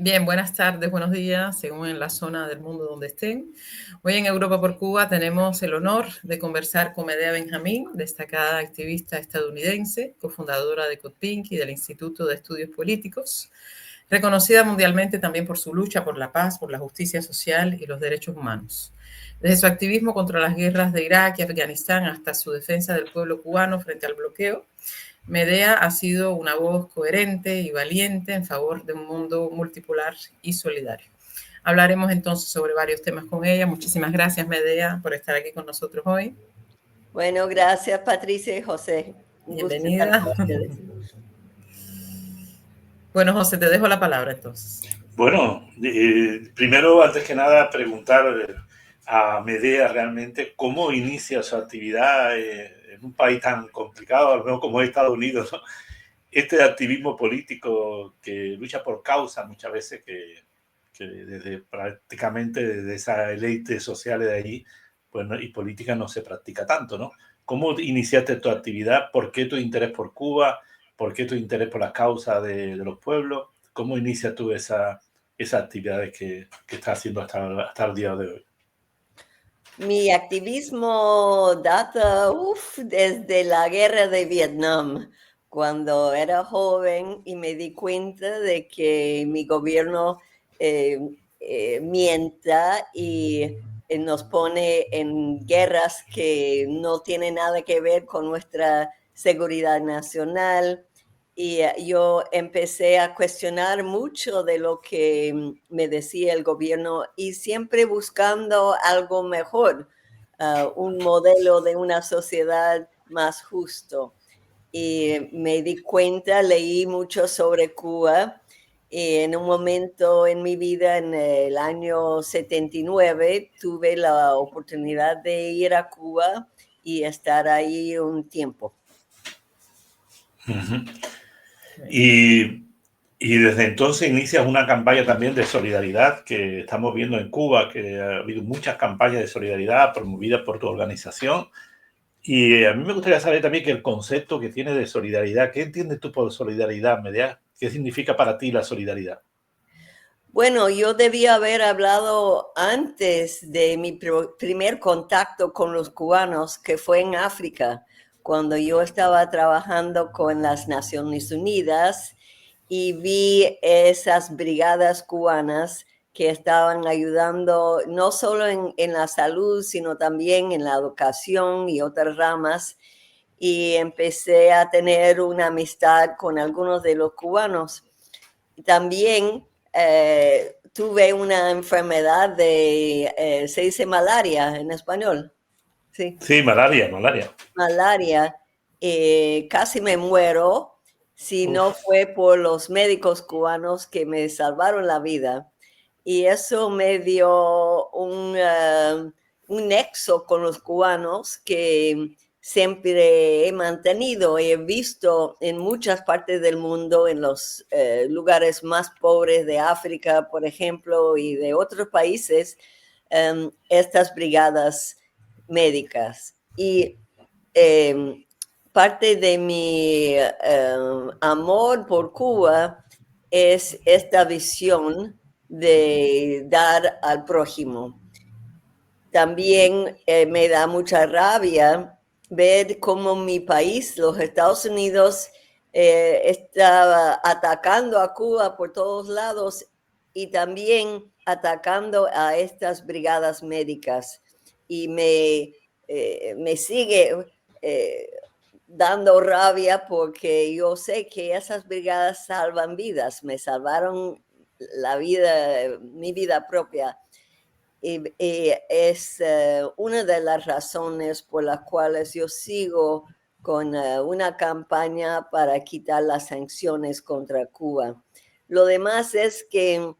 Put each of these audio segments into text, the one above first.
Bien, buenas tardes, buenos días, según en la zona del mundo donde estén. Hoy en Europa por Cuba tenemos el honor de conversar con Medea Benjamín, destacada activista estadounidense, cofundadora de CODPINC y del Instituto de Estudios Políticos, reconocida mundialmente también por su lucha por la paz, por la justicia social y los derechos humanos. Desde su activismo contra las guerras de Irak y Afganistán hasta su defensa del pueblo cubano frente al bloqueo, Medea ha sido una voz coherente y valiente en favor de un mundo multipolar y solidario. Hablaremos entonces sobre varios temas con ella. Muchísimas gracias, Medea, por estar aquí con nosotros hoy. Bueno, gracias, Patricia y José. Un gusto estar Bienvenida. con ustedes. Bueno, José, te dejo la palabra entonces. Bueno, primero, antes que nada, preguntar a Medea realmente cómo inicia su actividad en un país tan complicado, al menos como es Estados Unidos, ¿no? Este activismo político que lucha por causa muchas veces que desde prácticamente desde esa élite social de allí, pues y política no se practica tanto, ¿no? ¿Cómo iniciaste tu actividad? ¿Por qué tu interés por Cuba? ¿Por qué tu interés por las causas de los pueblos? ¿Cómo inicias tú esas actividades que estás haciendo hasta el día de hoy? Mi activismo data desde la guerra de Vietnam, cuando era joven y me di cuenta de que mi gobierno mienta y nos pone en guerras que no tienen nada que ver con nuestra seguridad nacional. Y yo empecé a cuestionar mucho de lo que me decía el gobierno y siempre buscando algo mejor, un modelo de una sociedad más justo. Y me di cuenta, leí mucho sobre Cuba y en un momento en mi vida, en el año 79, tuve la oportunidad de ir a Cuba y estar ahí un tiempo. Uh-huh. Y desde entonces inicias una campaña también de solidaridad que estamos viendo en Cuba, que ha habido muchas campañas de solidaridad promovidas por tu organización. Y a mí me gustaría saber también que el concepto que tienes de solidaridad, ¿qué entiendes tú por solidaridad, Medea? ¿Qué significa para ti la solidaridad? Bueno, yo debía haber hablado antes de mi primer contacto con los cubanos, que fue en África, cuando yo estaba trabajando con las Naciones Unidas y vi esas brigadas cubanas que estaban ayudando no solo en la salud, sino también en la educación y otras ramas. Y empecé a tener una amistad con algunos de los cubanos. También tuve una enfermedad se dice malaria en español. Sí, Sí, malaria. malaria. Casi me muero si no fue por los médicos cubanos que me salvaron la vida. Y eso me dio un nexo con los cubanos que siempre he mantenido y he visto en muchas partes del mundo, en los lugares más pobres de África, por ejemplo, y de otros países, estas brigadas médicas. Y parte de mi amor por Cuba es esta visión de dar al prójimo. También me da mucha rabia ver cómo mi país, los Estados Unidos, está atacando a Cuba por todos lados y también atacando a estas brigadas médicas. Y me sigue dando rabia porque yo sé que esas brigadas salvan vidas, me salvaron la vida, mi vida propia. Y es una de las razones por las cuales yo sigo con una campaña para quitar las sanciones contra Cuba. Lo demás es que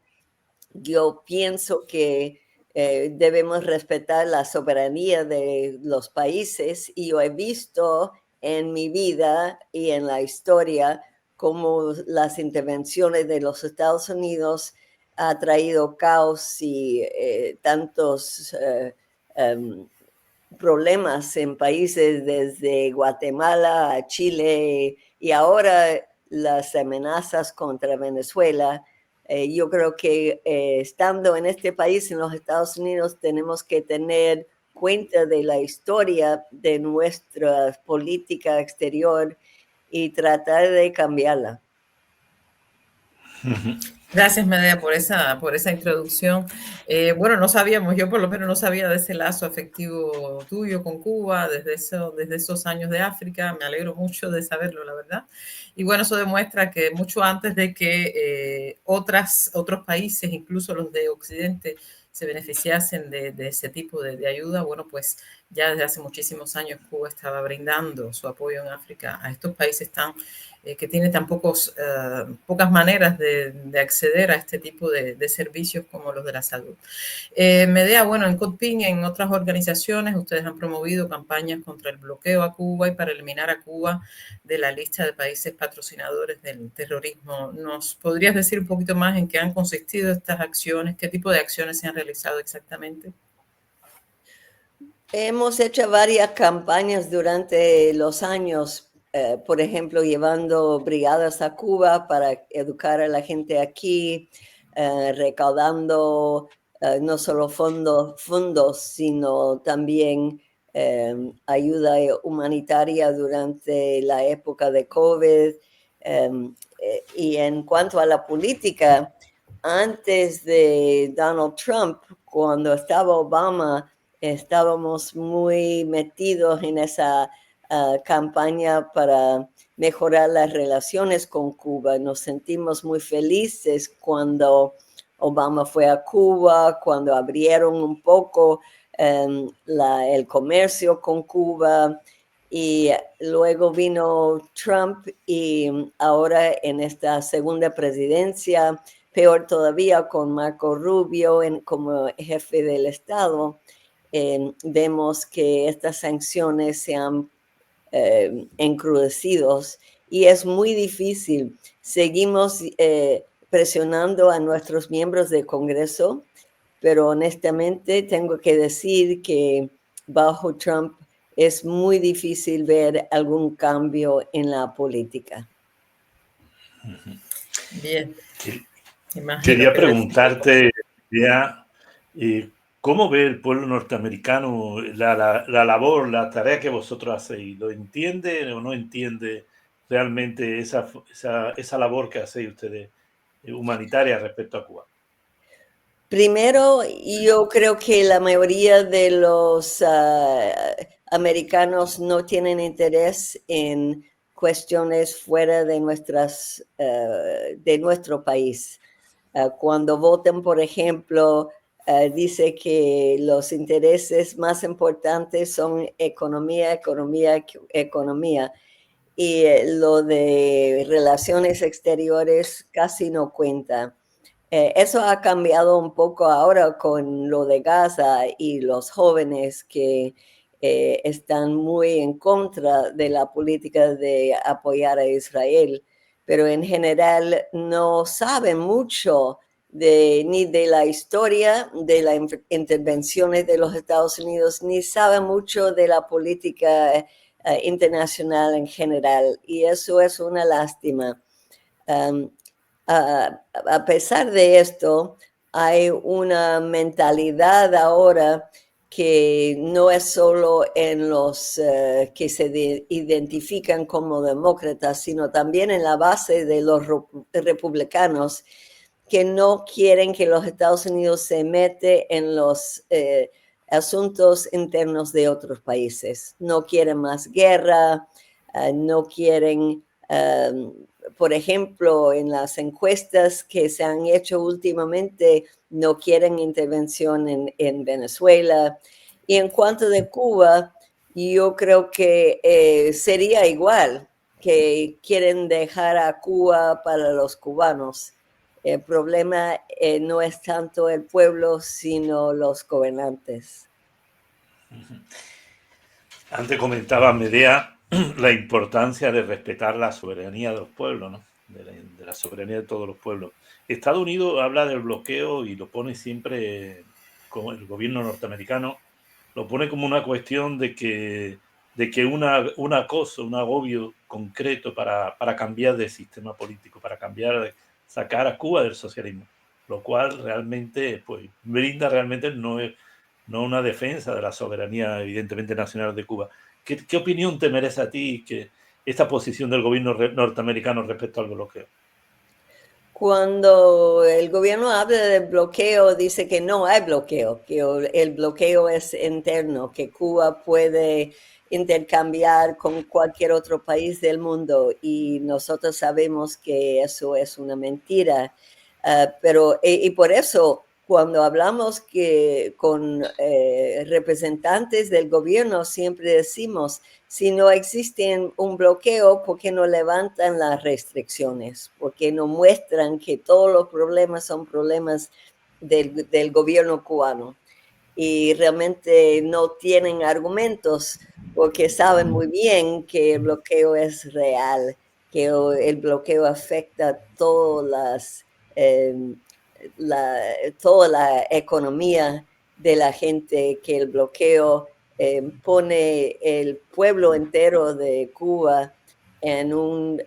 yo pienso que debemos respetar la soberanía de los países y yo he visto en mi vida y en la historia cómo las intervenciones de los Estados Unidos ha traído caos y tantos problemas en países desde Guatemala a Chile y ahora las amenazas contra Venezuela. Yo creo que estando en este país, en los Estados Unidos, tenemos que tener cuenta de la historia de nuestra política exterior y tratar de cambiarla. Gracias, Medea, por esa introducción. Bueno, no sabíamos, yo por lo menos no sabía de ese lazo afectivo tuyo con Cuba, desde esos años de África. Me alegro mucho de saberlo, la verdad. Y bueno, eso demuestra que mucho antes de que otros países, incluso los de Occidente, se beneficiasen de ese tipo de ayuda, bueno, pues ya desde hace muchísimos años Cuba estaba brindando su apoyo en África a estos países que tienen tan pocas maneras de acceder a este tipo de servicios como los de la salud. Medea, bueno, en CODPIN y en otras organizaciones ustedes han promovido campañas contra el bloqueo a Cuba y para eliminar a Cuba de la lista de países patrocinadores del terrorismo. ¿Nos podrías decir un poquito más en qué han consistido estas acciones? ¿Qué tipo de acciones se han realizado exactamente? Hemos hecho varias campañas durante los años, por ejemplo, llevando brigadas a Cuba para educar a la gente aquí, recaudando no solo fondos, sino también ayuda humanitaria durante la época de COVID. Y en cuanto a la política, antes de Donald Trump, cuando estaba Obama, estábamos muy metidos en esa campaña para mejorar las relaciones con Cuba. Nos sentimos muy felices cuando Obama fue a Cuba, cuando abrieron un poco el comercio con Cuba. Y luego vino Trump y ahora en esta segunda presidencia, peor todavía con Marco Rubio como jefe del Estado, vemos que estas sanciones se han encrudecido y es muy difícil. Seguimos presionando a nuestros miembros del Congreso, pero honestamente tengo que decir que bajo Trump es muy difícil ver algún cambio en la política. Bien. Quería preguntarte, ya, ¿cómo ve el pueblo norteamericano la labor, la tarea que vosotros hacéis? ¿Lo entiende o no entiende realmente esa labor que hacéis ustedes humanitaria respecto a Cuba? Primero, yo creo que la mayoría de los americanos no tienen interés en cuestiones fuera de de nuestro país. Cuando votan, por ejemplo, dice que los intereses más importantes son economía, economía, economía. Y lo de relaciones exteriores casi no cuenta. Eso ha cambiado un poco ahora con lo de Gaza y los jóvenes que están muy en contra de la política de apoyar a Israel, pero en general no saben mucho ni de la historia de las intervenciones de los Estados Unidos, ni saben mucho de la política internacional en general, y eso es una lástima. A pesar de esto, hay una mentalidad ahora que no es solo en los que se identifican como demócratas, sino también en la base de los republicanos que no quieren que los Estados Unidos se mete en los asuntos internos de otros países. No quieren más guerra, no quieren por ejemplo, en las encuestas que se han hecho últimamente, no quieren intervención en Venezuela. Y en cuanto de Cuba, yo creo que sería igual, que quieren dejar a Cuba para los cubanos. El problema no es tanto el pueblo, sino los gobernantes. Antes comentaba Medea la importancia de respetar la soberanía de los pueblos, ¿no? de la soberanía de todos los pueblos. Estados Unidos habla del bloqueo y lo pone siempre, como el gobierno norteamericano, lo pone como una cuestión de que un acoso, un agobio concreto para cambiar de sistema político, para cambiar sacar a Cuba del socialismo, lo cual realmente pues, brinda realmente no una defensa de la soberanía evidentemente nacional de Cuba. ¿Qué opinión te merece a ti esta posición del gobierno norteamericano respecto al bloqueo? Cuando el gobierno habla de bloqueo, dice que no hay bloqueo, que el bloqueo es interno, que Cuba puede intercambiar con cualquier otro país del mundo y nosotros sabemos que eso es una mentira. Y por eso, cuando hablamos con representantes del gobierno, siempre decimos, si no existe un bloqueo, ¿por qué no levantan las restricciones? ¿Por qué no muestran que todos los problemas son problemas del gobierno cubano? Y realmente no tienen argumentos porque saben muy bien que el bloqueo es real, que el bloqueo afecta toda la economía de la gente, que el bloqueo pone el pueblo entero de Cuba en un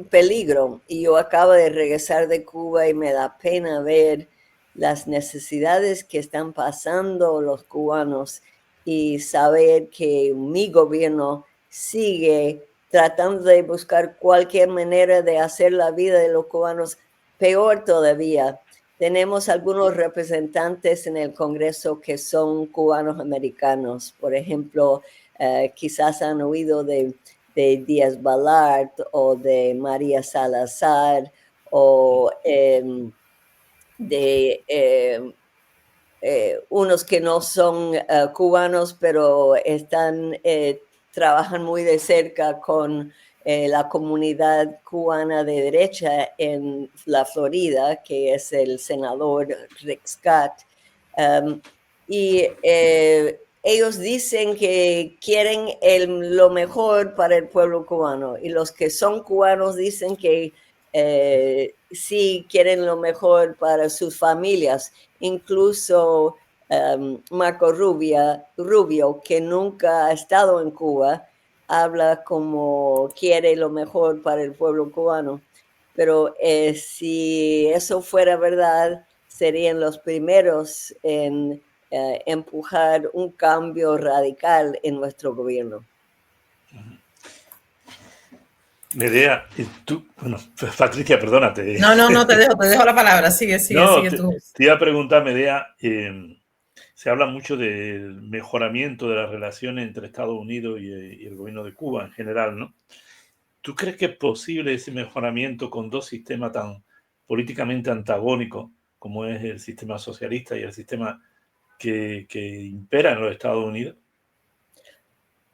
peligro. Y yo acabo de regresar de Cuba y me da pena ver las necesidades que están pasando los cubanos y saber que mi gobierno sigue tratando de buscar cualquier manera de hacer la vida de los cubanos peor todavía. Tenemos algunos representantes en el Congreso que son cubanos americanos. Por ejemplo, quizás han oído de Díaz Balart o de María Salazar o de unos que no son cubanos, pero trabajan muy de cerca con la comunidad cubana de derecha en la Florida, que es el senador Rick Scott. Y ellos dicen que quieren lo mejor para el pueblo cubano, y los que son cubanos dicen que sí quieren lo mejor para sus familias. Incluso Marco Rubio, que nunca ha estado en Cuba, habla como quiere lo mejor para el pueblo cubano. Pero si eso fuera verdad, serían los primeros en empujar un cambio radical en nuestro gobierno. Medea, tú, bueno, Patricia, perdónate. No, te dejo la palabra, sigue tú. Te iba a preguntar, Medea, se habla mucho del mejoramiento de las relaciones entre Estados Unidos y el gobierno de Cuba en general, ¿no? ¿Tú crees que es posible ese mejoramiento con dos sistemas tan políticamente antagónicos como es el sistema socialista y el sistema que impera en los Estados Unidos?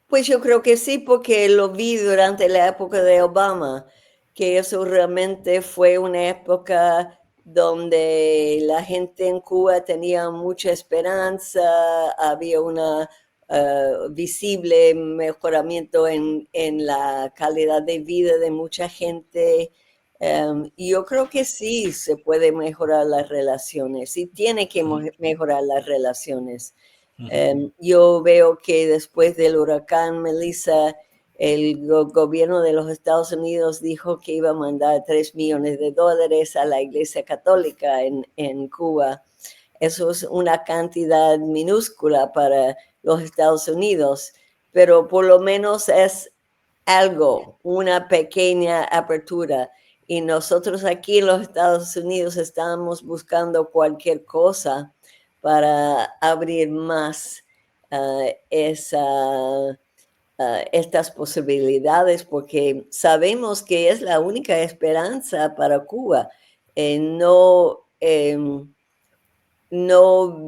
Pues yo creo que sí, porque lo vi durante la época de Obama, que eso realmente fue una época donde la gente en Cuba tenía mucha esperanza, había una visible mejoramiento en la calidad de vida de mucha gente. Y yo creo que sí se puede mejorar las relaciones, y tiene que mejorar las relaciones. Yo veo que después del huracán Melissa, el gobierno de los Estados Unidos dijo que iba a mandar $3 millones a la Iglesia Católica en Cuba. Eso es una cantidad minúscula para los Estados Unidos, pero por lo menos es algo, una pequeña apertura. Y nosotros aquí en los Estados Unidos estamos buscando cualquier cosa para abrir más estas posibilidades, porque sabemos que es la única esperanza para Cuba. No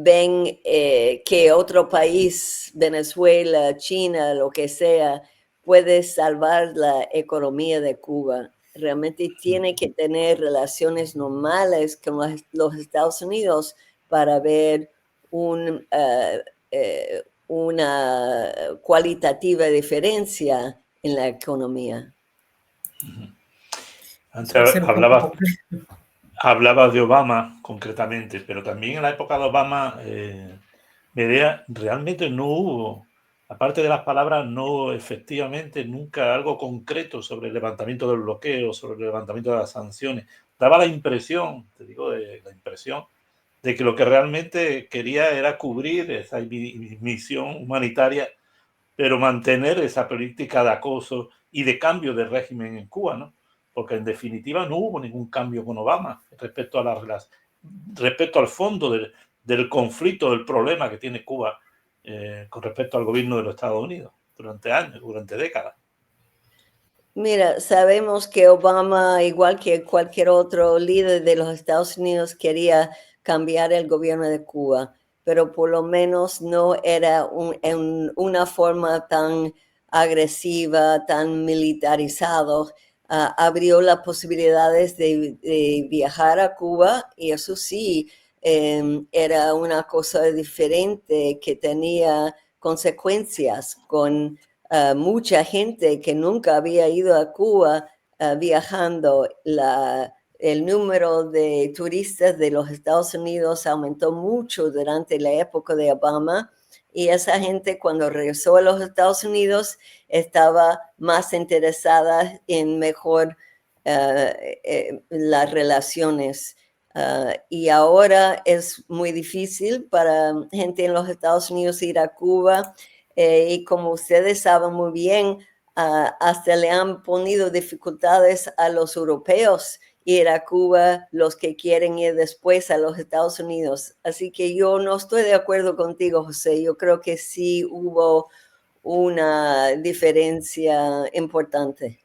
ven que otro país, Venezuela, China, lo que sea, puede salvar la economía de Cuba. Realmente tiene que tener relaciones normales con los Estados Unidos para ver una cualitativa diferencia en la economía. Antes hablabas de Obama concretamente, pero también en la época de Obama, Medea, realmente no hubo aparte de las palabras, no efectivamente nunca algo concreto sobre el levantamiento del bloqueo, sobre el levantamiento de las sanciones. Daba la impresión, te digo, la impresión de que lo que realmente quería era cubrir esa misión humanitaria, pero mantener esa política de acoso y de cambio de régimen en Cuba, ¿no? Porque en definitiva no hubo ningún cambio con Obama respecto al fondo del conflicto, del problema que tiene Cuba con respecto al gobierno de los Estados Unidos durante años, durante décadas. Mira, sabemos que Obama, igual que cualquier otro líder de los Estados Unidos, quería cambiar el gobierno de Cuba, pero por lo menos no era en una forma tan agresiva, tan militarizado. Abrió las posibilidades de viajar a Cuba y eso sí, era una cosa diferente que tenía consecuencias con mucha gente que nunca había ido a Cuba viajando. El número de turistas de los Estados Unidos aumentó mucho durante la época de Obama y esa gente cuando regresó a los Estados Unidos estaba más interesada en mejor las relaciones. Y ahora es muy difícil para gente en los Estados Unidos ir a Cuba. Y como ustedes saben muy bien, hasta le han ponido dificultades a los europeos ir a Cuba, los que quieren ir después a los Estados Unidos. Así que yo no estoy de acuerdo contigo, José. Yo creo que sí hubo una diferencia importante.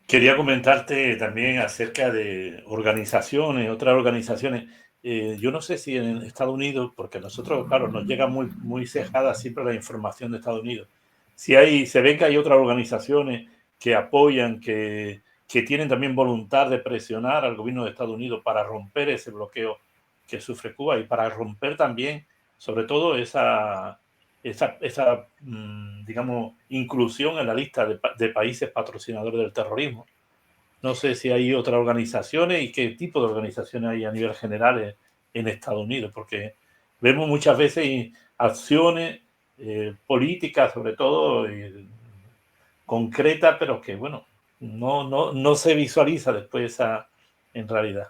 Quería comentarte también acerca de otras organizaciones. Yo no sé si en Estados Unidos, porque a nosotros, claro, nos llega muy cejada siempre la información de Estados Unidos. Se ve que hay otras organizaciones que apoyan, que tienen también voluntad de presionar al gobierno de Estados Unidos para romper ese bloqueo que sufre Cuba y para romper también, sobre todo, esa digamos, inclusión en la lista de países patrocinadores del terrorismo. No sé si hay otras organizaciones y qué tipo de organizaciones hay a nivel general en Estados Unidos, porque vemos muchas veces acciones políticas, sobre todo concretas, pero que, bueno, no se visualiza después en realidad.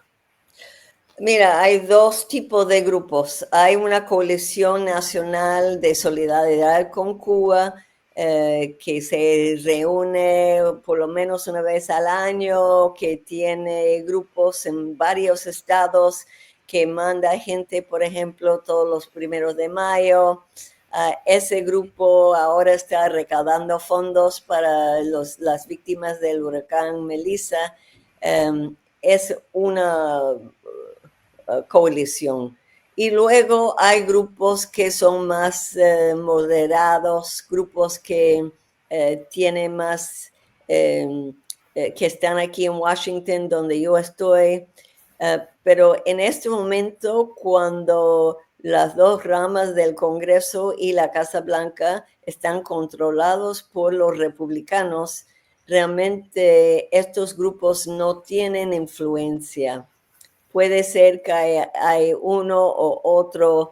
Mira, hay dos tipos de grupos. Hay una coalición nacional de solidaridad con Cuba que se reúne por lo menos una vez al año, que tiene grupos en varios estados, que manda gente, por ejemplo, todos los 1 de mayo. Ese grupo ahora está recaudando fondos para las víctimas del huracán Melissa. Es una coalición. Y luego hay grupos que son más moderados, grupos que tienen más, que están aquí en Washington, donde yo estoy. Pero en este momento, cuando las dos ramas del Congreso y la Casa Blanca están controlados por los republicanos, realmente estos grupos no tienen influencia. Puede ser que hay uno o otro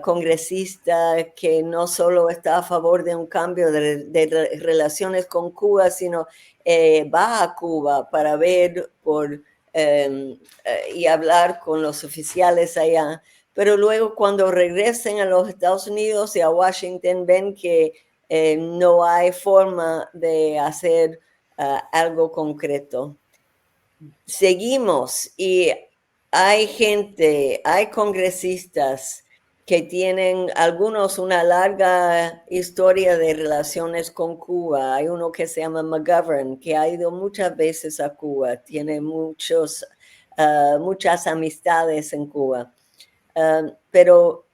congresista que no solo está a favor de un cambio de relaciones con Cuba, sino va a Cuba para ver y hablar con los oficiales allá. Pero luego cuando regresen a los Estados Unidos y a Washington ven que no hay forma de hacer algo concreto. Seguimos y hay congresistas que tienen algunos una larga historia de relaciones con Cuba. Hay uno que se llama McGovern, que ha ido muchas veces a Cuba, tiene muchas amistades en Cuba. Pero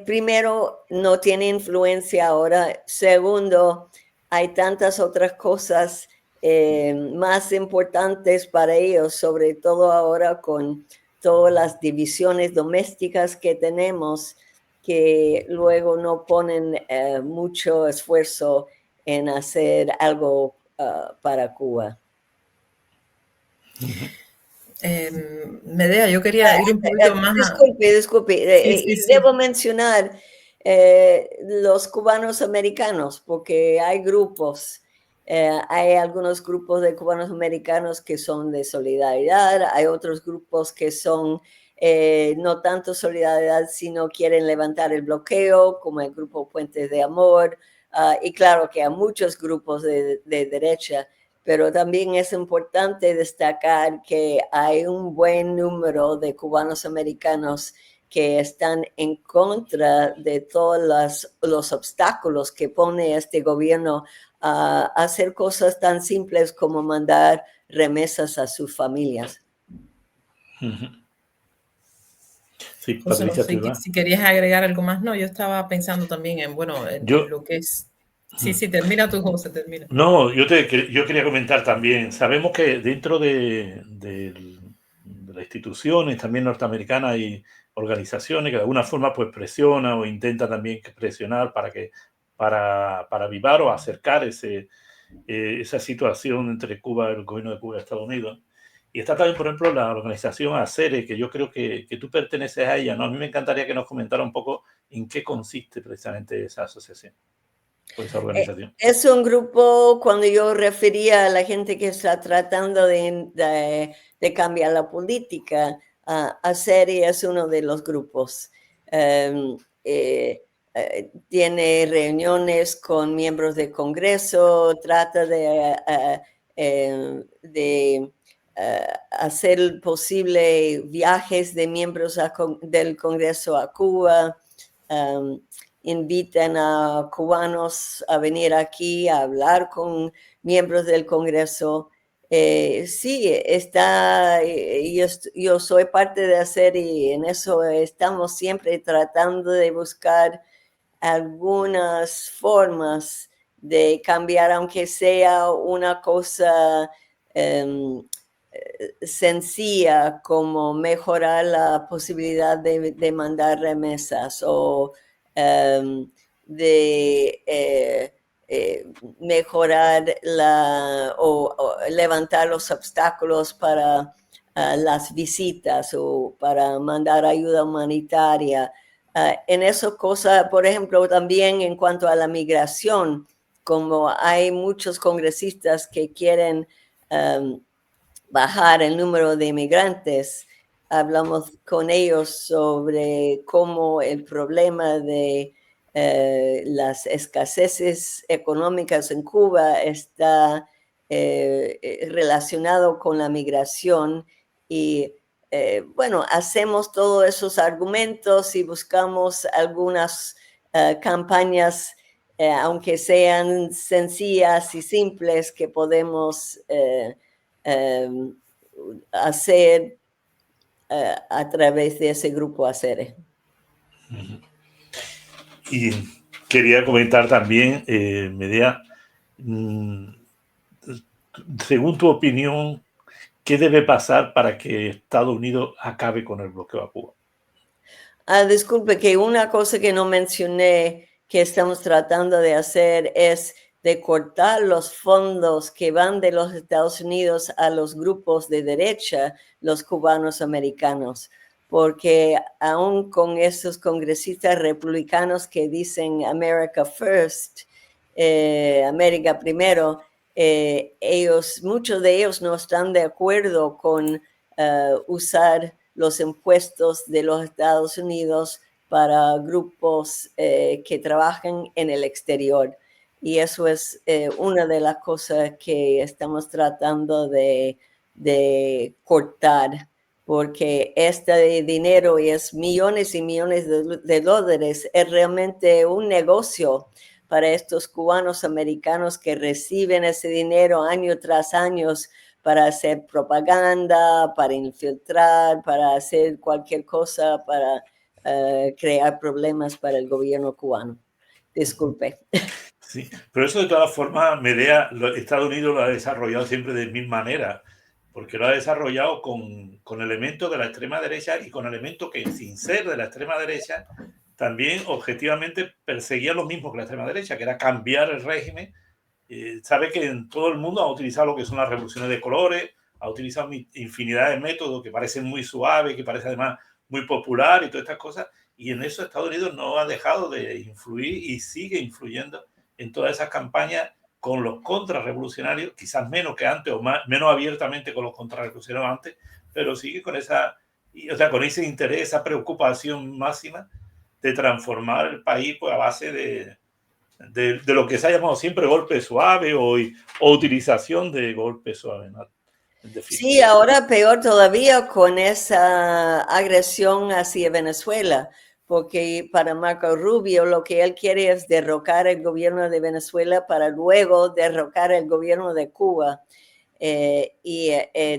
primero, no tiene influencia ahora. Segundo, hay tantas otras cosas más importantes para ellos, sobre todo ahora con todas las divisiones domésticas que tenemos, que luego no ponen mucho esfuerzo en hacer algo para Cuba. Medea, yo quería ir un poquito más. Disculpe. Sí. Debo mencionar los cubanos americanos, porque hay grupos. Hay algunos grupos de cubanos americanos que son de solidaridad, hay otros grupos que son no tanto solidaridad, sino quieren levantar el bloqueo, como el grupo Puentes de Amor, y claro que hay muchos grupos de derecha, pero también es importante destacar que hay un buen número de cubanos americanos que están en contra de todos los obstáculos que pone este gobierno a hacer cosas tan simples como mandar remesas a sus familias. Sí, Patricia, si querías agregar algo más, no, yo estaba pensando también en, bueno, en lo que es... Sí, termina tu, José, termina. No, yo quería comentar también, sabemos que dentro de las instituciones también norteamericanas hay organizaciones que de alguna forma pues presionan o intentan también presionar para avivar o acercar esa situación entre Cuba, el gobierno de Cuba y Estados Unidos. Y está también, por ejemplo, la organización ACERE, que yo creo que tú perteneces a ella, ¿no? A mí me encantaría que nos comentara un poco en qué consiste precisamente esa asociación o esa organización. Es un grupo, cuando yo refería a la gente que está tratando de cambiar la política, ACERE es uno de los grupos. Tiene reuniones con miembros del Congreso, trata de hacer posible viajes de miembros del Congreso a Cuba. Invitan a cubanos a venir aquí a hablar con miembros del Congreso. Sí, yo soy parte de ACERE y en eso estamos siempre tratando de buscar algunas formas de cambiar, aunque sea una cosa sencilla, como mejorar la posibilidad de mandar remesas o de mejorar o levantar los obstáculos para las visitas o para mandar ayuda humanitaria. En esas cosas, por ejemplo, también en cuanto a la migración, como hay muchos congresistas que quieren bajar el número de inmigrantes, hablamos con ellos sobre cómo el problema de las escaseces económicas en Cuba está relacionado con la migración y bueno, hacemos todos esos argumentos y buscamos algunas campañas, aunque sean sencillas y simples, que podemos hacer a través de ese grupo ACERE. Y quería comentar también, Medea, según tu opinión, ¿qué debe pasar para que Estados Unidos acabe con el bloqueo a Cuba? Disculpe, que una cosa que no mencioné que estamos tratando de hacer es de cortar los fondos que van de los Estados Unidos a los grupos de derecha, los cubanos americanos, porque aún con esos congresistas republicanos que dicen America First, América primero, muchos de ellos no están de acuerdo con usar los impuestos de los Estados Unidos para grupos que trabajan en el exterior. Y eso es una de las cosas que estamos tratando de cortar, porque este dinero, y es millones y millones de dólares, es realmente un negocio para estos cubanos americanos que reciben ese dinero año tras año para hacer propaganda, para infiltrar, para hacer cualquier cosa, para crear problemas para el gobierno cubano. Disculpe. Sí, pero eso de todas formas, Medea, Estados Unidos lo ha desarrollado siempre de mil maneras, porque lo ha desarrollado con elementos de la extrema derecha y con elementos que, sin ser de la extrema derecha, también objetivamente perseguían lo mismo que la extrema derecha, que era cambiar el régimen. Sabe que en todo el mundo ha utilizado lo que son las revoluciones de colores, ha utilizado infinidad de métodos que parecen muy suaves, que parecen además muy popular y todas estas cosas, y en eso Estados Unidos no ha dejado de influir y sigue influyendo en todas esas campañas con los contrarrevolucionarios, quizás menos que antes o menos abiertamente con los contrarrevolucionarios antes, pero sigue con con ese interés, esa preocupación máxima de transformar el país pues, a base de lo que se ha llamado siempre golpe suave o utilización de golpe suave, ¿no? Sí, ahora peor todavía con esa agresión hacia Venezuela, porque para Marco Rubio lo que él quiere es derrocar el gobierno de Venezuela para luego derrocar el gobierno de Cuba.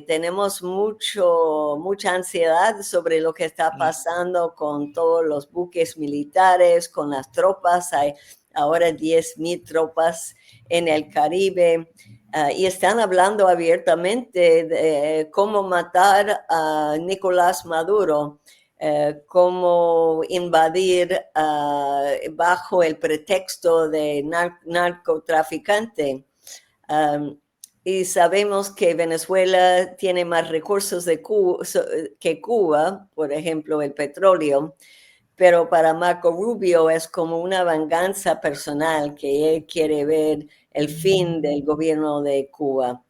Tenemos mucha ansiedad sobre lo que está pasando con todos los buques militares, con las tropas. Hay ahora 10,000 tropas en el Caribe. Y están hablando abiertamente de cómo matar a Nicolás Maduro, cómo invadir bajo el pretexto de narcotraficante. Y sabemos que Venezuela tiene más recursos que Cuba, por ejemplo, el petróleo, pero para Marco Rubio es como una venganza personal que él quiere ver el fin del gobierno de Cuba.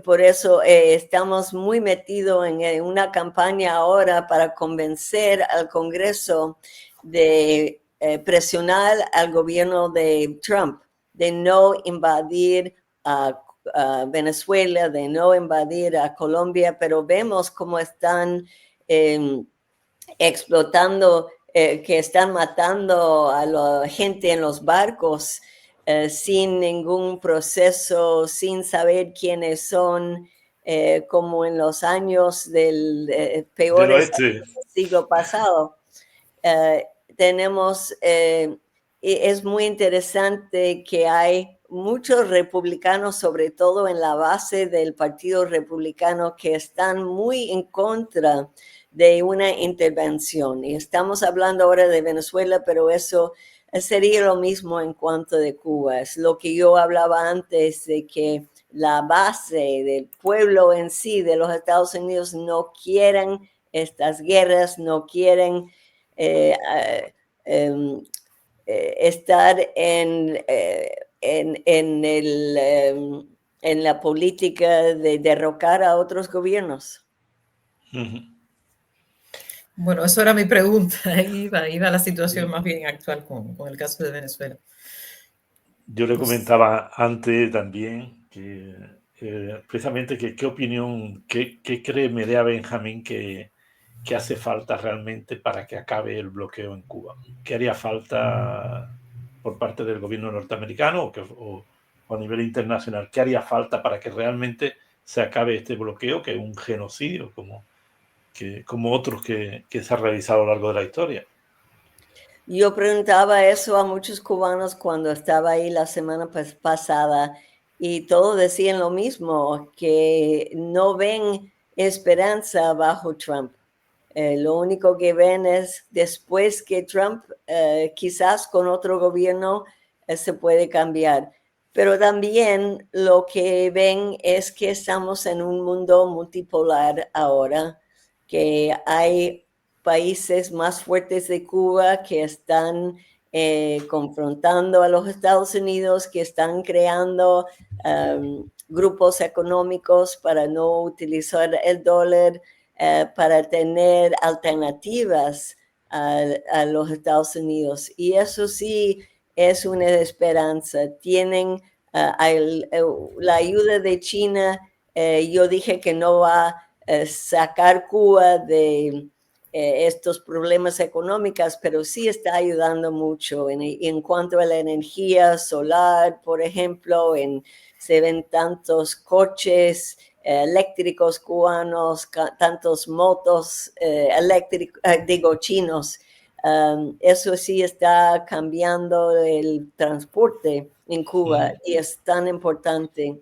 Por eso estamos muy metidos en una campaña ahora para convencer al Congreso de presionar al gobierno de Trump de no invadir a Venezuela, de no invadir a Colombia, pero vemos cómo están explotando, que están matando a la gente en los barcos sin ningún proceso, sin saber quiénes son, como en los años del peores del siglo pasado. Es muy interesante que hay muchos republicanos, sobre todo en la base del Partido Republicano, que están muy en contra de una intervención. Y estamos hablando ahora de Venezuela, pero eso sería lo mismo en cuanto de Cuba. Es lo que yo hablaba antes de que la base del pueblo en sí de los Estados Unidos no quieren estas guerras, no quieren estar en la política de derrocar a otros gobiernos. Bueno, eso era mi pregunta. Iba a la situación más bien actual con el caso de Venezuela. Yo le comentaba antes también que precisamente que qué opinión, qué cree Medea Benjamín que hace falta realmente para que acabe el bloqueo en Cuba. ¿Qué haría falta por parte del gobierno norteamericano o a nivel internacional? ¿Qué haría falta para que realmente se acabe este bloqueo, que es un genocidio como otros que se ha realizado a lo largo de la historia? Yo preguntaba eso a muchos cubanos cuando estaba ahí la semana pasada y todos decían lo mismo, que no ven esperanza bajo Trump. Lo único que ven es después que Trump, quizás con otro gobierno, se puede cambiar. Pero también lo que ven es que estamos en un mundo multipolar ahora, que hay países más fuertes de Cuba que están confrontando a los Estados Unidos, que están creando grupos económicos para no utilizar el dólar, para tener alternativas a los Estados Unidos. Y eso sí es una esperanza. Tienen la ayuda de China. Yo dije que no va a sacar Cuba de estos problemas económicos, pero sí está ayudando mucho en cuanto a la energía solar, por ejemplo. Se ven tantos coches eléctricos cubanos, tantos motos eléctricos, chinos. Eso sí está cambiando el transporte en Cuba y es tan importante.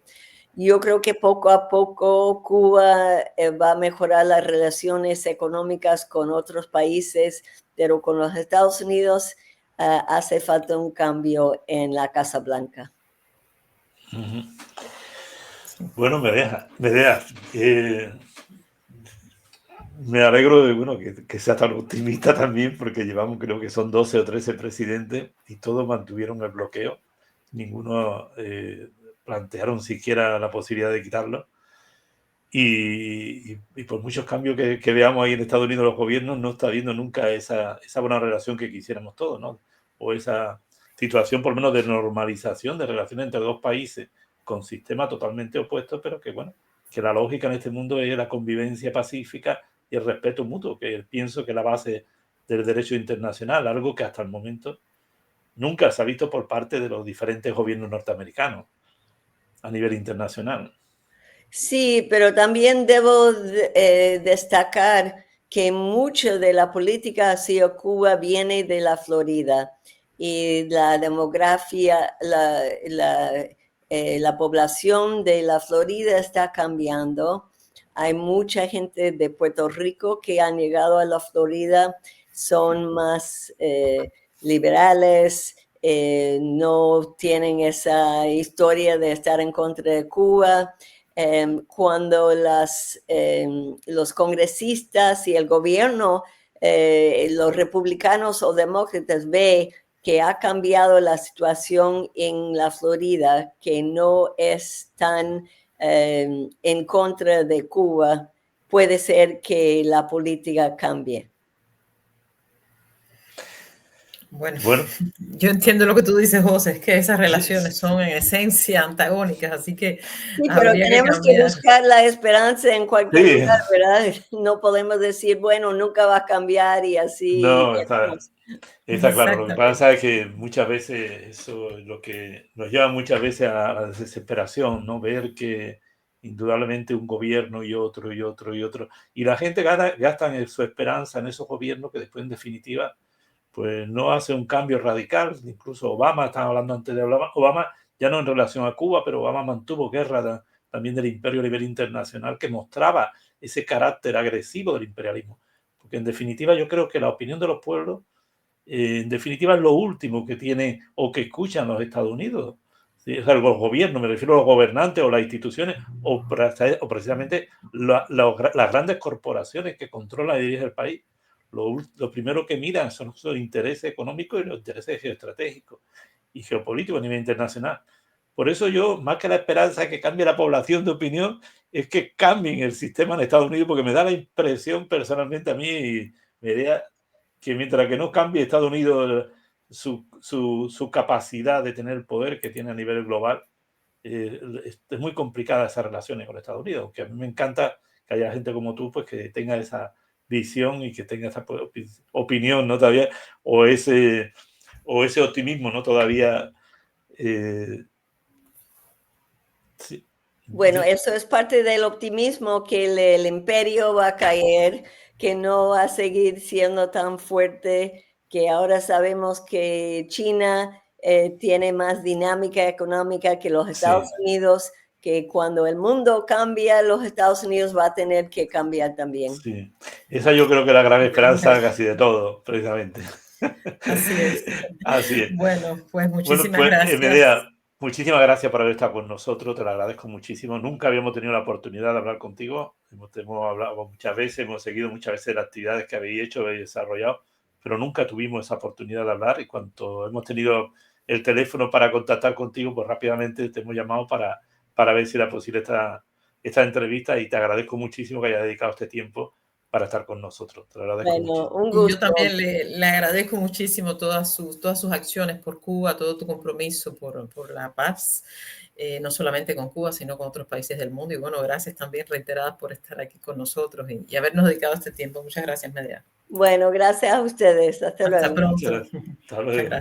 Yo creo que poco a poco Cuba va a mejorar las relaciones económicas con otros países, pero con los Estados Unidos hace falta un cambio en la Casa Blanca. Bueno, Medea, Me alegro de bueno, que sea tan optimista también, porque llevamos, creo que son 12 o 13 presidentes y todos mantuvieron el bloqueo. Ninguno plantearon siquiera la posibilidad de quitarlo. Y por muchos cambios que veamos ahí en Estados Unidos, los gobiernos no está habiendo nunca esa buena relación que quisiéramos todos, ¿no? O esa situación, por lo menos, de normalización de relaciones entre dos países con sistemas totalmente opuestos, pero que, bueno, que la lógica en este mundo es la convivencia pacífica y el respeto mutuo, que pienso que es la base del derecho internacional, algo que hasta el momento nunca se ha visto por parte de los diferentes gobiernos norteamericanos a nivel internacional. Sí, pero también debo destacar que mucho de la política hacia Cuba viene de la Florida y la demografía, la población de la Florida está cambiando. Hay mucha gente de Puerto Rico que han llegado a la Florida, son más liberales, no tienen esa historia de estar en contra de Cuba. Cuando los congresistas y el gobierno, los republicanos o demócratas ve que ha cambiado la situación en la Florida, que no es tan en contra de Cuba, puede ser que la política cambie. Bueno, yo entiendo lo que tú dices, José, es que esas relaciones Sí. son en esencia antagónicas, así que sí, pero tenemos que buscar la esperanza en cualquier lugar, ¿verdad? No podemos decir, bueno, nunca va a cambiar y así. No, está claro. Lo que pasa es que muchas veces eso es lo que nos lleva muchas veces a la desesperación, ¿no? Ver que indudablemente un gobierno y otro y otro y otro. Y la gente gasta su esperanza en esos gobiernos que después, en definitiva, pues no hace un cambio radical. Incluso Obama, estaba hablando antes de Obama, ya no en relación a Cuba, pero Obama mantuvo guerra también del imperio a nivel internacional que mostraba ese carácter agresivo del imperialismo. Porque en definitiva yo creo que la opinión de los pueblos, en definitiva, es lo último que tiene o que escuchan los Estados Unidos. ¿Sí? O sea, los gobiernos, me refiero a los gobernantes o las instituciones o precisamente las grandes corporaciones que controlan y dirigen el país. Lo primero que miran son los intereses económicos y los intereses geoestratégicos y geopolíticos a nivel internacional. Por eso yo, más que la esperanza de que cambie la población de opinión, es que cambien el sistema en Estados Unidos, porque me da la impresión personalmente a mí, y me da que mientras que no cambie Estados Unidos su capacidad de tener el poder que tiene a nivel global, es muy complicada esas relaciones con Estados Unidos, aunque a mí me encanta que haya gente como tú, pues que tenga esa visión y que tenga esa opinión, ¿no? Todavía, o ese optimismo, ¿no? Todavía. Sí. Bueno, eso es parte del optimismo, que el imperio va a caer, que no va a seguir siendo tan fuerte, que ahora sabemos que China tiene más dinámica económica que los Estados Unidos, que cuando el mundo cambia, los Estados Unidos va a tener que cambiar también. Sí, esa yo creo que es la gran esperanza casi de todo, precisamente. Así es. Así es. Bueno, pues muchísimas gracias. Medea, muchísimas gracias por haber estado con nosotros, te lo agradezco muchísimo. Nunca habíamos tenido la oportunidad de hablar contigo. Hemos hablado muchas veces, hemos seguido muchas veces las actividades que habéis hecho, habéis desarrollado, pero nunca tuvimos esa oportunidad de hablar, y cuando hemos tenido el teléfono para contactar contigo, pues rápidamente te hemos llamado para ver si era posible esta entrevista, y te agradezco muchísimo que hayas dedicado este tiempo para estar con nosotros. Te lo agradezco mucho. Un gusto. Y yo también le agradezco muchísimo todas sus acciones por Cuba, todo tu compromiso por la paz, no solamente con Cuba, sino con otros países del mundo. Y bueno, gracias también reiteradas por estar aquí con nosotros y habernos dedicado este tiempo. Muchas gracias, Medea. Bueno, gracias a ustedes. Hasta luego. Hasta pronto. Hasta luego. Muchas gracias.